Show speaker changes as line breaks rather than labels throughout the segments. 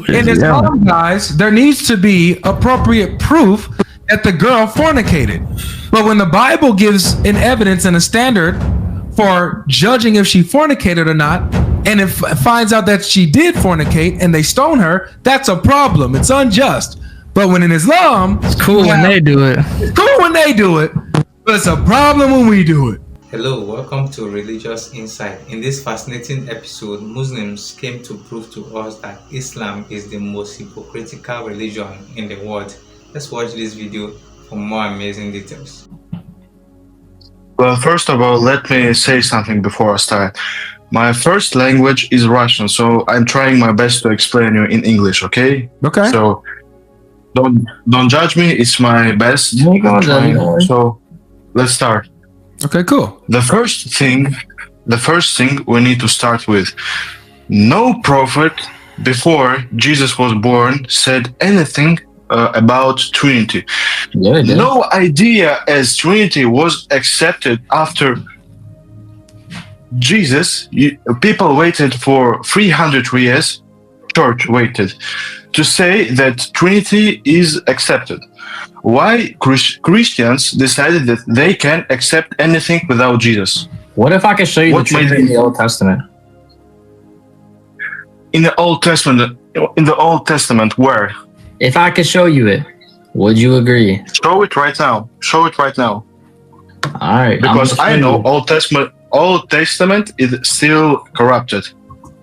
in Islam, guys, there needs to be appropriate proof that the girl fornicated. But when the Bible gives an evidence and a standard for judging if she fornicated or not, and if it finds out that she did fornicate and they stone her, that's a problem. It's unjust. But when in Islam,
it's cool when they do it.
It's cool when they do it, but it's a problem when we do it.
Hello, welcome to Religious Insight. In this fascinating episode, Muslims came to prove to us that Islam is the most hypocritical religion in the world. Let's watch this video for more amazing details.
Well, first of all, let me say something before I start. My first language is Russian, so I'm trying my best to explain you in English, okay?
Okay.
So don't judge me, it's my best. So let's start.
Okay, cool.
The first thing we need to start with, no prophet before Jesus was born said anything about Trinity.
Yeah,
no idea as Trinity was accepted after Jesus. People waited for 300 years, church waited, to say that Trinity is accepted. Why Christians decided that they can accept anything without Jesus?
What if I could show you the Trinity in the Old Testament?
In the Old Testament, where?
If I could show you it, would you agree?
Show it right now. All
right.
Because I know Old Testament is still corrupted.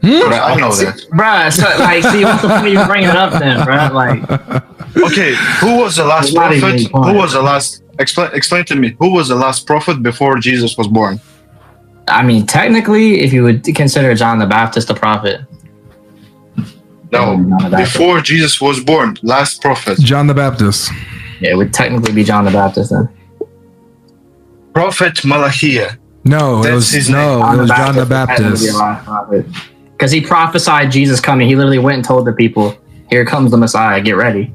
I know that.
Bruh, so, see, what's the point of you bringing it up then, bruh?
Okay, who was the last prophet? Who was the last? Explain to me. Who was the last prophet before Jesus was born?
I mean, technically, if you would consider John the Baptist a prophet.
No, before Jesus was born, last prophet.
John the Baptist.
Yeah, it would technically be John the Baptist then.
Prophet Malachi.
No, it was John the Baptist.
Because he prophesied Jesus coming. He literally went and told the people, "Here comes the Messiah. Get ready."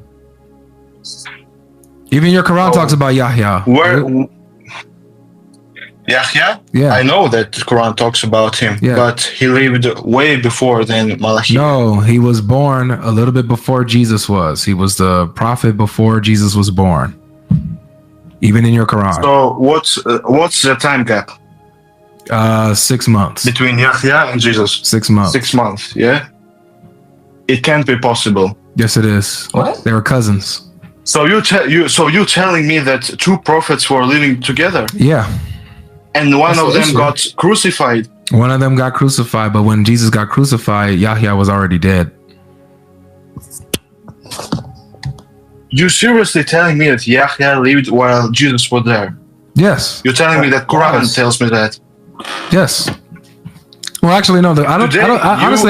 Even your Quran talks about Yahya.
Where? Yahya?
Yeah.
I know that the Quran talks about him, but he lived way before than Malachi.
No, he was born a little bit before Jesus was. He was the prophet before Jesus was born. Even in your Quran.
So what's the time gap?
6 months.
Between Yahya and Jesus.
6 months.
6 months, yeah? It can't be possible.
Yes, it is.
What?
They were cousins.
So you're telling me that two prophets were living together?
Yeah.
And one of them got crucified.
One of them got crucified, but when Jesus got crucified, Yahya was already dead.
You seriously telling me that Yahya lived while Jesus was there?
Yes.
You're telling me that Quran tells me that?
Yes. Well, actually, no. Honestly,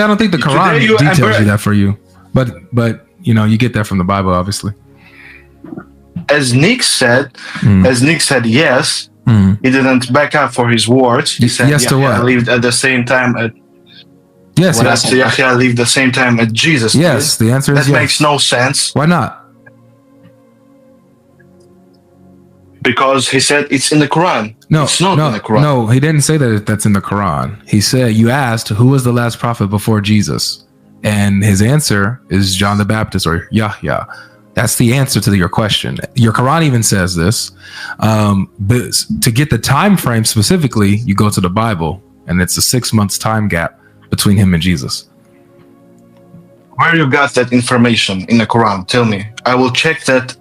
I don't think the Quran details you that for you. But you get that from the Bible, obviously.
As Nick said, yes. He didn't back up for his words. He said
yes to what?
Lived at the same time at.
Yes.
Yahya lived the same time as Jesus.
Yes. The answer is yes.
That makes no sense.
Why not?
Because he said it's in the Quran.
No,
it's not in the Quran.
No, he didn't say that that's in the Quran. He said, you asked who was the last prophet before Jesus, and his answer is John the Baptist or Yahya. That's the answer to your question. Your Quran even says this. But to get the time frame specifically, you go to the Bible, and it's a 6 months time gap between him and Jesus.
Where you got that information in the Quran? Tell me. I will check that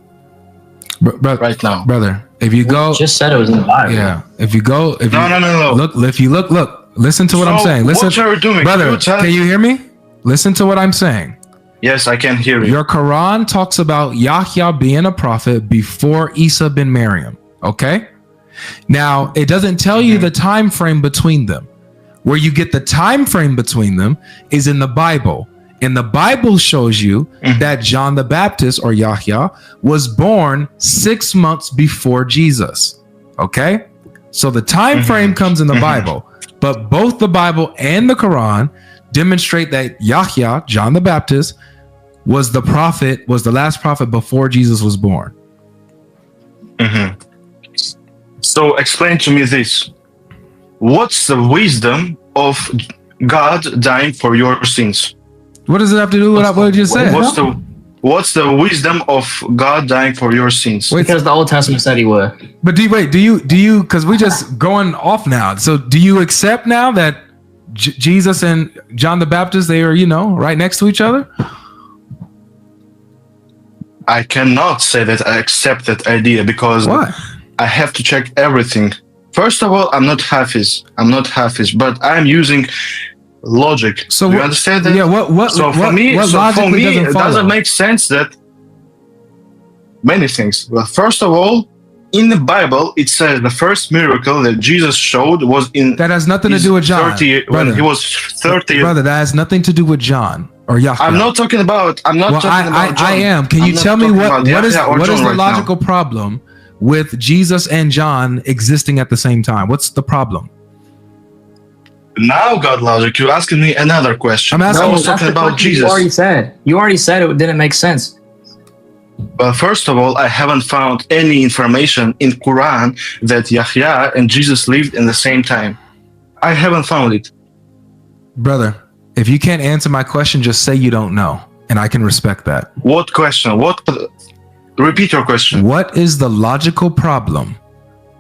right now,
brother. If you go,
just said it was in the Bible.
Yeah. If you go,
no.
Look. If you look. Listen to what I'm saying. Listen.
What are you doing,
brother? Can you hear me? Listen to what I'm saying.
Yes, I can hear you.
Your Quran talks about Yahya being a prophet before Isa bin Maryam. Okay. Now it doesn't tell you the time frame between them. Where you get the time frame between them is in the Bible. And the Bible shows you that John the Baptist or Yahya was born 6 months before Jesus. Okay? So the time frame comes in the Bible, but both the Bible and the Quran demonstrate that Yahya, John the Baptist, was the last prophet before Jesus was born.
So explain to me this. What's the wisdom of God dying for your sins?
What does it have to do with what you just said?
What's the wisdom of God dying for your sins?
Wait,
Because the Old Testament said he would.
but do you because we just going off now. So do you accept now that Jesus and John the Baptist, they are, right next to each other?
I cannot say that I accept that idea because
Why?
I have to check everything. First of all, I'm not Hafiz, but I'm using logic.
So
do you understand that?
Yeah. What?
So for me, it doesn't make sense that many things. Well, first of all, in the Bible, it says the first miracle that Jesus showed was in
that has nothing to do with John.
When he was 30.
Brother, that has nothing to do with John or Yahya.
I'm not talking about. I'm not talking about John.
I am. Can you tell me what is the logical problem with Jesus and John existing at the same time? What's the problem?
Now, Godlogic, you're asking me another question.
I'm asking.
I was talking about Jesus.
You already said it didn't make sense.
Well, first of all, I haven't found any information in Quran that Yahya and Jesus lived in the same time. I haven't found it.
Brother, if you can't answer my question, just say you don't know, and I can respect that.
What question? Repeat your question.
What is the logical problem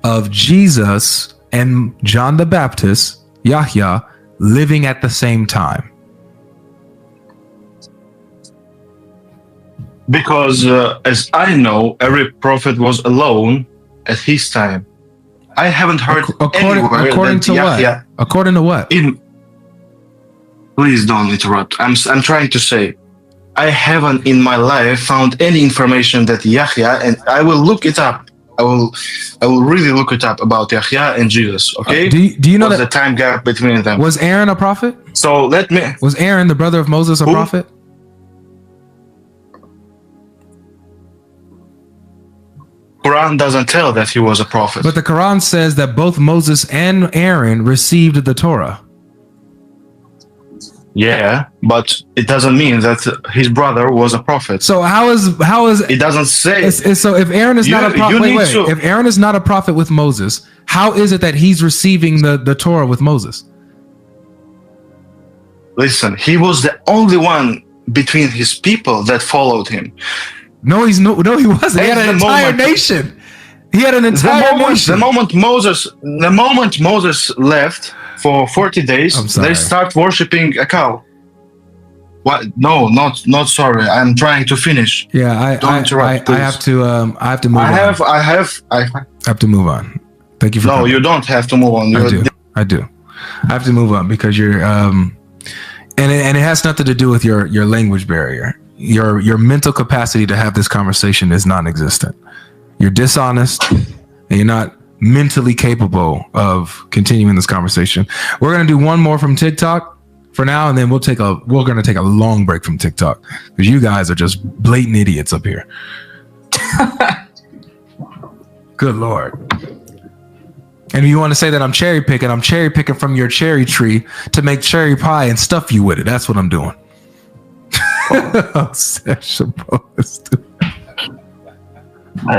of Jesus and John the Baptist, Yahya, living at the same time?
Because as I know, every prophet was alone at his time. I haven't heard
according to
Yahya,
what? According to what?
Please don't interrupt. I'm trying to say, I haven't in my life found any information that Yahya, and I will look it up. I will really look it up about Yahya and Jesus. Okay?
Do you know
What's
that
the time gap between them?
was Aaron a prophet?
So
Was Aaron, the brother of Moses, a prophet?
Quran doesn't tell that he was a prophet.
But the Quran says that both Moses and Aaron received the Torah.
Yeah, but it doesn't mean that his brother was a prophet.
So how is
it doesn't say.
So if Aaron is not a prophet, if Aaron is not a prophet with Moses, how is it that he's receiving the Torah with Moses?
Listen, he was the only one between his people that followed him.
No, he wasn't. He had an entire nation. He had an entire nation.
The moment Moses left for 40 days, they start worshiping a cow. What? No, not sorry. I'm trying to finish.
Yeah,
don't interrupt.
I have to move on.
I
have to move on. Thank you for.
No,
coming.
You don't have to move on.
I do. I have to move on because you're and it has nothing to do with your language barrier. Your mental capacity to have this conversation is non-existent. You're dishonest and you're not mentally capable of continuing this conversation. We're going to do one more from TikTok for now, and then we're going to take a long break from TikTok because you guys are just blatant idiots up here. Good Lord. And if you want to say that I'm cherry picking from your cherry tree to make cherry pie and stuff you with it. That's what I'm doing.
That's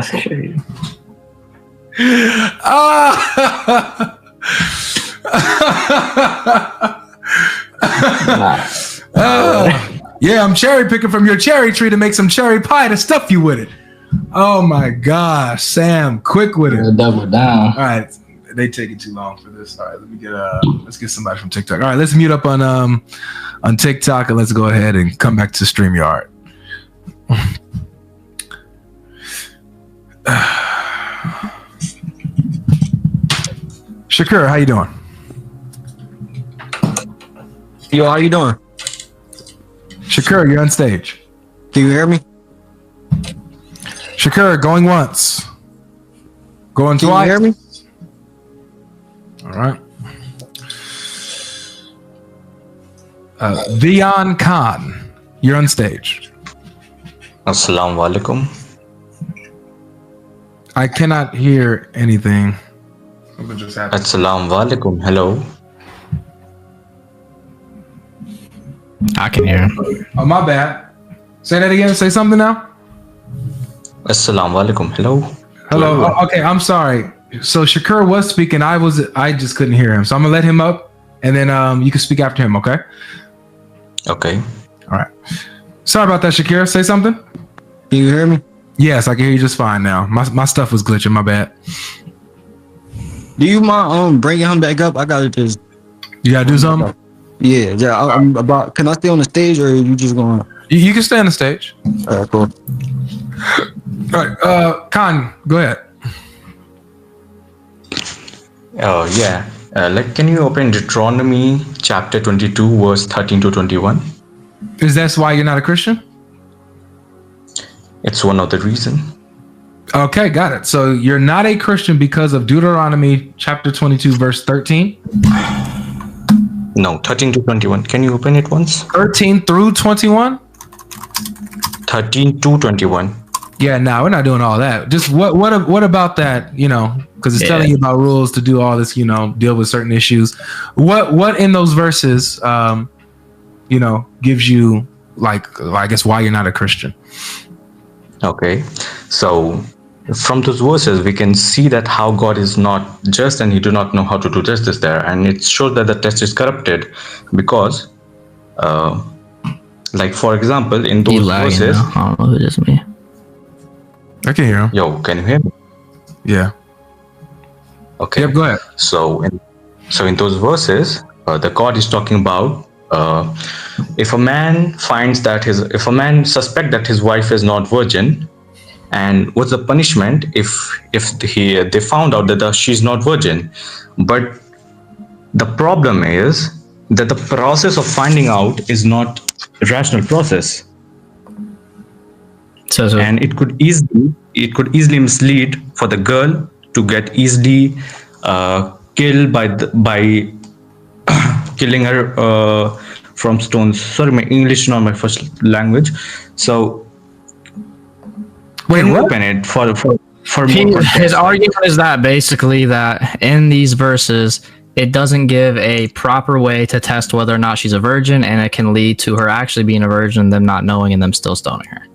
crazy.
Yeah, I'm cherry picking from your cherry tree to make some cherry pie to stuff you with it. Oh my gosh, Sam, quick with it.
Double down.
All right, they taking too long for this. All right, let's get somebody from TikTok. All right, let's mute up on TikTok and let's go ahead and come back to StreamYard. Shakur, how you doing?
Yo, how you doing?
Shakur, you're on stage.
Can you hear me?
Shakur, going once. Going twice.
Can you hear me?
All right. Vian Khan, you're on stage.
Assalamu alaikum.
I cannot hear anything. Something just happened.
Assalamu alaikum. Hello.
I can hear him.
Oh, my bad. Say that again. Say something now.
Assalamu alaikum. Hello.
Hello. Oh, okay, I'm sorry. So Shakur was speaking. I just couldn't hear him. So I'm gonna let him up, and then you can speak after him. Okay.
Okay.
All right. Sorry about that, Shakira. Say something.
Can you hear me?
Yes, I can hear you just fine now. My stuff was glitching. My bad.
Do you mind bringing him back up? I gotta just.
You gotta do something.
Yeah. I'm about. Can I stay on the stage or are you just going?
You can stay on the stage.
All right, cool.
All right. Khan, go ahead.
Oh, yeah. Can you open Deuteronomy chapter 22, verse 13 to 21?
Is that why you're not a Christian?
It's one of the reason.
Okay, got it. So you're not a Christian because of Deuteronomy chapter 22, verse 13?
No, 13 to 21. Can you open it once?
13 through 21?
13 to 21.
Yeah, no, we're not doing all that. Just what about that, because it's telling you about rules to do all this, deal with certain issues. What in those verses, gives you, I guess, why you're not a Christian?
Okay. So from those verses, we can see that how God is not just and he do not know how to do justice there. And it shows that the text is corrupted because, for example, in those verses.
I don't know if it is me.
I can hear him.
Yo, can you hear me?
Yeah.
Okay.
Yep, go ahead.
So in those verses, the God is talking about if a man suspect that his wife is not virgin, and what's the punishment if they found out that she's not virgin? But the problem is that the process of finding out is not a rational process.
So
and it could easily mislead for the girl to get easily killed by killing her from stones. Sorry, my English is not my first language. So
wait, what?
Open it for more context.
His argument is that basically that in these verses it doesn't give a proper way to test whether or not she's a virgin, and it can lead to her actually being a virgin, them not knowing, and them still stoning her.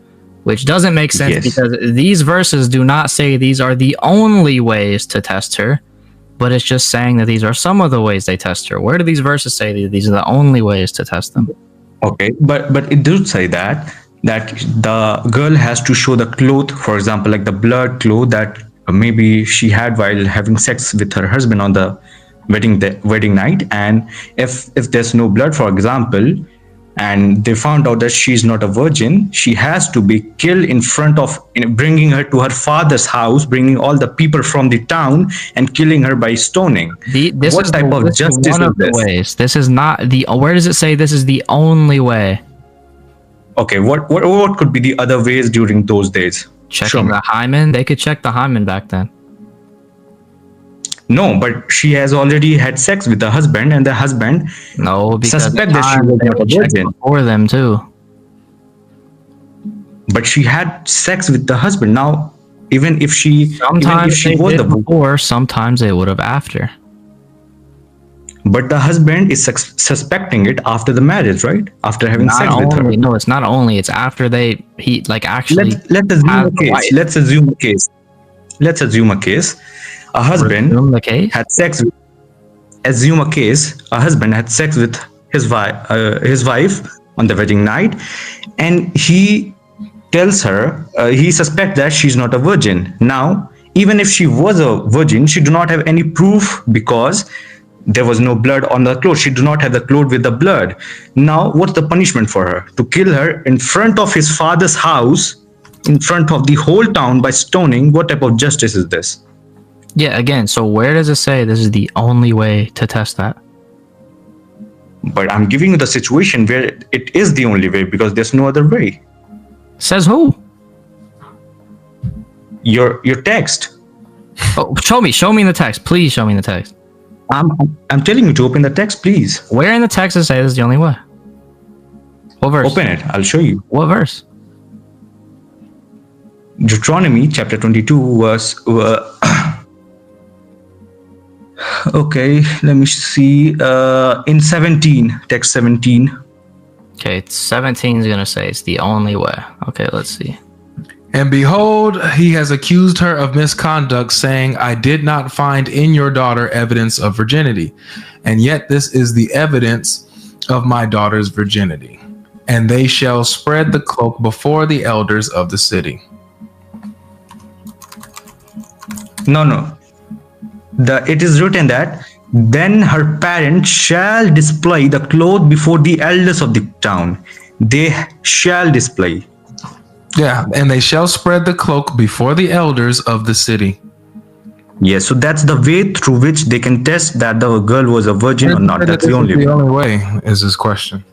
Which doesn't make sense because these verses do not say these are the only ways to test her, but it's just saying that these are some of the ways they test her. Where do these verses say that these are the only ways to test them?
Okay, but it does say that the girl has to show the cloth, for example, like the blood cloth that maybe she had while having sex with her husband on the wedding night, and if there's no blood, for example, and they found out that she's not a virgin, she has to be killed in front of, bringing her to her father's house, bringing all the people from the town and killing her by stoning. What type of justice is this?
Ways. This is not the. Where does it say this is the only way?
Okay, what could be the other ways during those days?
Checking the hymen. They could check the hymen back then.
No, but she has already had sex with the husband, and the husband suspect that she was not a virgin
for them too.
But she had sex with the husband. Now, even if she
was before, sometimes they would have after.
But the husband is suspecting it after the marriage, right? After having sex with her.
No, it's not only. It's after actually.
Let's assume a case. A husband had sex with. Assume a case. A husband had sex with his wife on the wedding night, and he tells her he suspects that she's not a virgin. Now, even if she was a virgin, she do not have any proof because there was no blood on the clothes. She do not have the clothes with the blood. Now, what's the punishment for her? To kill her in front of his father's house, in front of the whole town by stoning. What type of justice is this?
Yeah, again, so where does it say this is the only way to test that?
But I'm giving you the situation where it is the only way because there's no other way.
Says who?
Your text.
Oh, show me in the text. Please show me in the text.
I'm telling you to open the text, please.
Where in the text does it say this is the only way? What verse?
Open it. I'll show you.
What verse?
Deuteronomy chapter 22 verse. Okay, let me see. In 17, text 17.
Okay, 17 is going to say it's the only way. Okay, let's see.
And behold, he has accused her of misconduct, saying, I did not find in your daughter evidence of virginity. And yet this is the evidence of my daughter's virginity. and they shall spread the cloak before the elders of the city.
No. It is written that then her parents shall display the cloth before the elders of the town. They shall display.
Yeah, and they shall spread the cloak before the elders of the city.
Yes, so that's the way through which they can test that the girl was a virgin or not. That's the only way.
The only way is this question.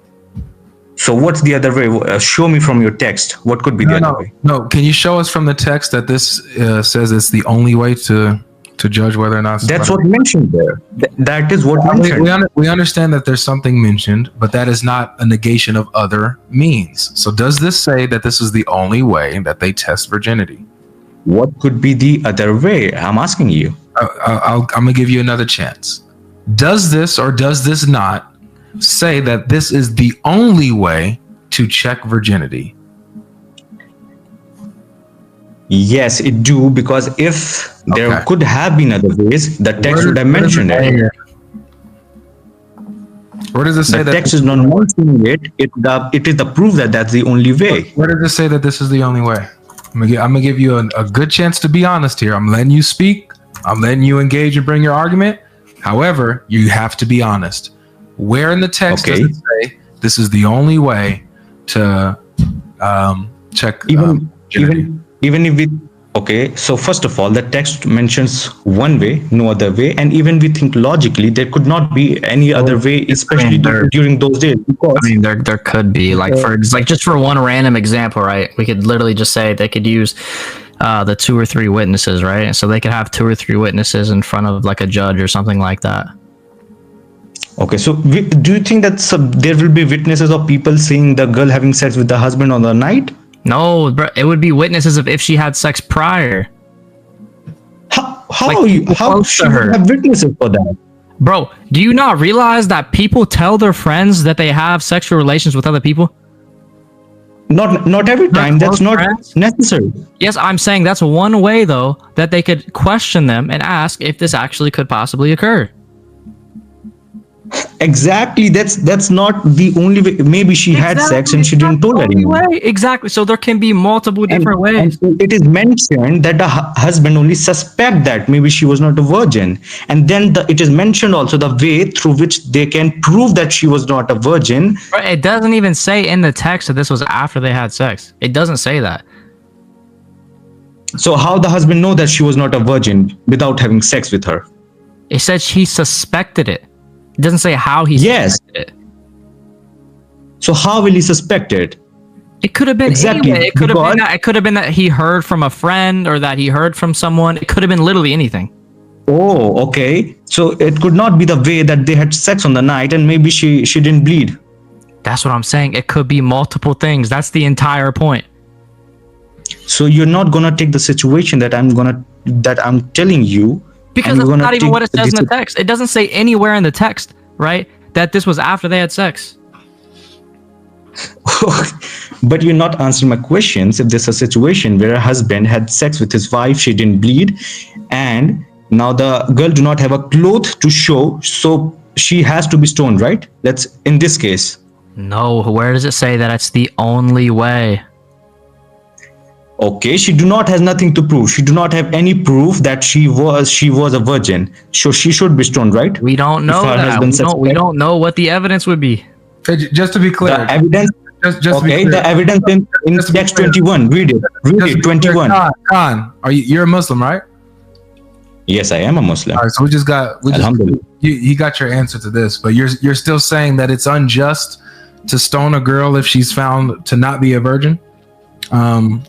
So what's the other way? Show me from your text. What could be the other way?
No, can you show us from the text that this says it's the only way to judge whether or not
that's what mentioned there. That is what mentioned.
We understand that there's something mentioned, but that is not a negation of other means. So does this say that this is the only way that they test virginity?
What could be the other way? I'm asking you.
I'm going to give you another chance. Does this or does this not say that this is the only way to check virginity?
Yes, it do, because if there could have been other ways, the text would have mentioned it.
Where does it say
the
that
text is not mentioning it? It is the proof that that's the only way.
Where does it say that this is the only way? I'm gonna give you a good chance to be honest here. I'm letting you speak. I'm letting you engage and bring your argument. However, you have to be honest. Where in the text does it say this is the only way to check
even if we so first of all, the text mentions one way, no other way, and even we think logically there could not be any other way, especially during those days. Because
I mean, there could be just for one random example, right? We could literally just say they could use the 2 or 3 witnesses, right? So they could have 2 or 3 witnesses in front of like a judge or something like that.
Okay, so do you think that there will be witnesses of people seeing the girl having sex with the husband on the night?
No, bro, it would be witnesses of if she had sex prior.
How should we have witnesses for that?
Bro, do you not realize that people tell their friends that they have sexual relations with other people?
Not every time. That's not necessary.
Yes, I'm saying that's one way though that they could question them and ask if this actually could possibly occur.
Exactly. That's not the only way. Maybe she had sex and she didn't tell anyone.
Exactly. So there can be multiple different ways.
And it is mentioned that the husband only suspect that maybe she was not a virgin, and then it is mentioned also the way through which they can prove that she was not a virgin.
Right. It doesn't even say in the text that this was after they had sex. It doesn't say that.
So how the husband know that she was not a virgin without having sex with her?
It said he suspected it. It doesn't say how he suspected it.
So how will he suspect it?
It could have been anyway. It could have been that he heard from a friend or that he heard from someone. It could have been literally anything.
Oh, okay. So it could not be the way that they had sex on the night and maybe she didn't bleed.
That's what I'm saying. It could be multiple things. That's the entire point.
So you're not gonna take the situation that I'm telling you.
Because that's not even what it says in the text. It doesn't say anywhere in the text, right, that this was after they had sex.
But you're not answering my questions. If there's a situation where a husband had sex with his wife, she didn't bleed, and now the girl do not have a cloth to show, so she has to be stoned, right? That's in this case.
No, where does it say that it's the only way?
Okay, she do not has nothing to prove. She do not have any proof that she was a virgin. So she should be stoned, right?
We don't know that. We don't know what the evidence would be.
Just to be clear,
the evidence.
Just
okay, the evidence in text 21. Read it. 21.
Khan, you're a Muslim, right?
Yes, I am a Muslim.
All right, so you got your answer to this, but you're still saying that it's unjust to stone a girl if she's found to not be a virgin,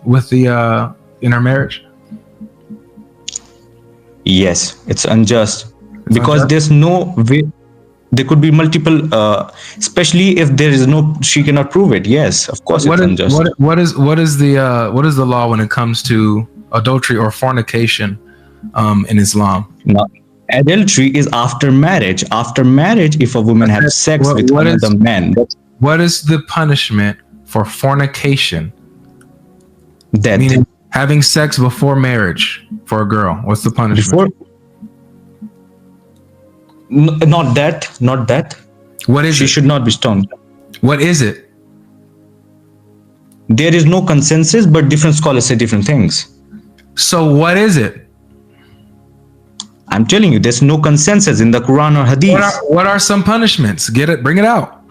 with the in her marriage.
Yes, it's unjust because there's no way. There could be multiple, especially if there is no, she cannot prove it. Yes, of course, it's unjust.
What is the law when it comes to adultery or fornication in Islam?
No, adultery is after marriage. After marriage, if a woman has sex with another man.
What is the punishment for fornication?
Death.
Meaning having sex before marriage for a girl. What's the punishment?
Not that.
What is it?
She should not be stoned.
What is it?
There is no consensus, but different scholars say different things.
So what is it?
I'm telling you, there's no consensus in the Quran or Hadith.
What are some punishments? Bring it out.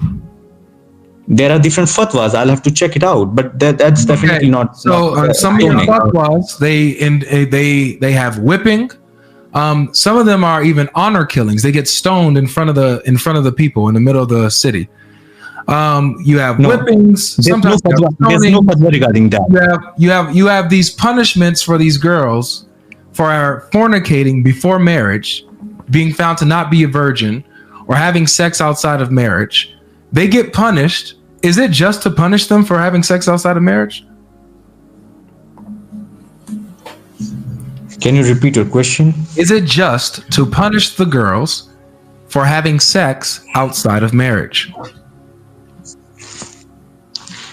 There are different fatwas. I'll have to check it out, but that's definitely not.
So some of your fatwas, they have whipping. Some of them are even honor killings. They get stoned in front of the people in the middle of the city. You have whippings.
There's no fatwa regarding that.
You have these punishments for these girls for fornicating before marriage, being found to not be a virgin, or having sex outside of marriage. They get punished. Is it just to punish them for having sex outside of marriage?
Can you repeat your question?
Is it just to punish the girls for having sex outside of marriage?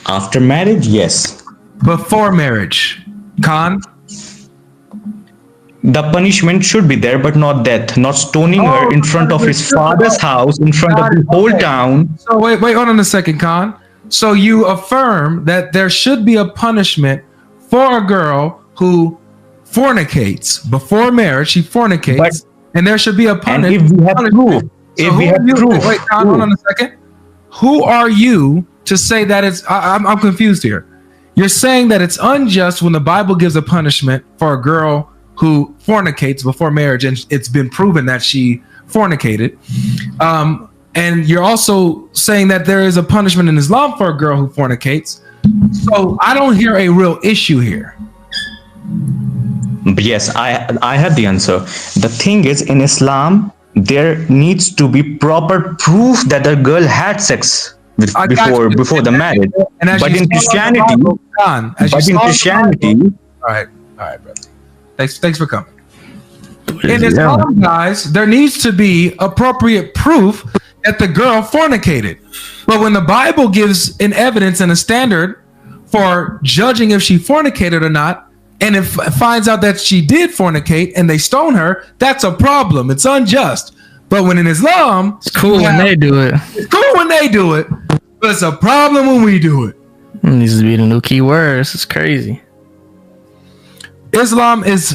After marriage, yes.
Before marriage, Khan?
The punishment should be there, but not death, not stoning her in front of his father's house, in front of the whole town.
So wait, hold on a second, Khan. So you affirm that there should be a punishment for a girl who fornicates before marriage. She fornicates, and there should be a punishment.
And if we have proof,
wait, Khan, hold on a second. Who are you to say that it's? I'm confused here. You're saying that it's unjust when the Bible gives a punishment for a girl who fornicates before marriage, and it's been proven that she fornicated. And you're also saying that there is a punishment in Islam for a girl who fornicates. So I don't hear a real issue here.
But yes, I have the answer. The thing is, in Islam, there needs to be proper proof that the girl had sex before the marriage. But in Christianity,
all right, brother. Thanks for coming. In Islam, guys, there needs to be appropriate proof that the girl fornicated. But when the Bible gives an evidence and a standard for judging if she fornicated or not, and if it finds out that she did fornicate and they stone her, that's a problem. It's unjust. But when in Islam,
it's cool when they do it.
It's cool when they do it, but it's a problem when we do it.
It needs to be the new key words. It's crazy.
Islam is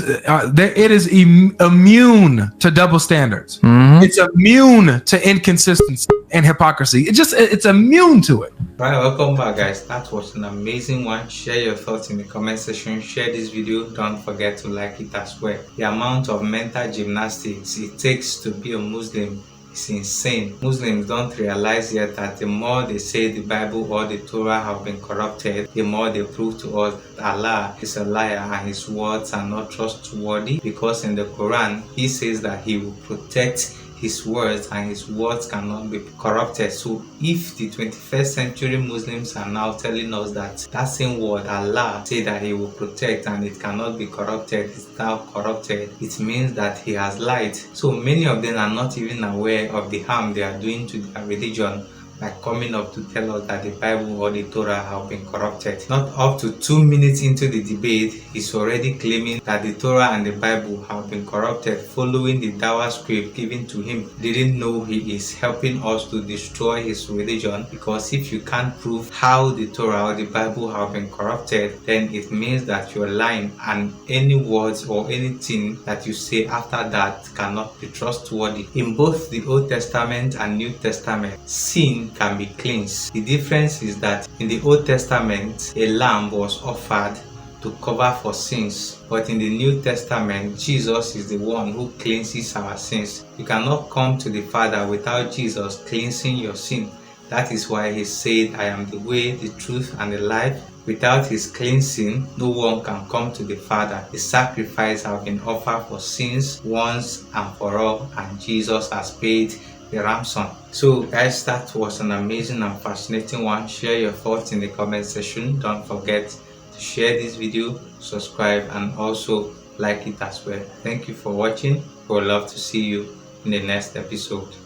immune to double standards.
Mm-hmm.
It's immune to inconsistency and hypocrisy. It's immune to it.
Right, welcome back, guys. That was an amazing one. Share your thoughts in the comment section. Share this video. Don't forget to like it as well. The amount of mental gymnastics it takes to be a Muslim is insane. Muslims don't realize yet that the more they say the Bible or the Torah have been corrupted, the more they prove to us that Allah is a liar and his words are not trustworthy, because in the Quran he says that he will protect his words and his words cannot be corrupted. So if the 21st century Muslims are now telling us that same word Allah say that he will protect and it cannot be corrupted, it's now corrupted, it means that he has lied. So many of them are not even aware of the harm they are doing to their religion by coming up to tell us that the Bible or the Torah have been corrupted. Not up to 2 minutes into the debate, he's already claiming that the Torah and the Bible have been corrupted, following the Dawah script given to him. Didn't know he is helping us to destroy his religion, because if you can't prove how the Torah or the Bible have been corrupted, then it means that you're lying, and any words or anything that you say after that cannot be trustworthy. In both the Old Testament and New Testament, sin can be cleansed. The difference is that in the Old Testament, a lamb was offered to cover for sins, but in the New Testament, Jesus is the one who cleanses our sins. You cannot come to the Father without Jesus cleansing your sin. That is why he said, I am the way, the truth, and the life. Without his cleansing, no one can come to the Father. The sacrifice has been offered for sins once and for all, and Jesus has paid the ransom. So guys, that was an amazing and fascinating one. Share your thoughts in the comment section. Don't forget to share this video, subscribe, and also like it as well. Thank you for watching. We would love to see you in the next episode.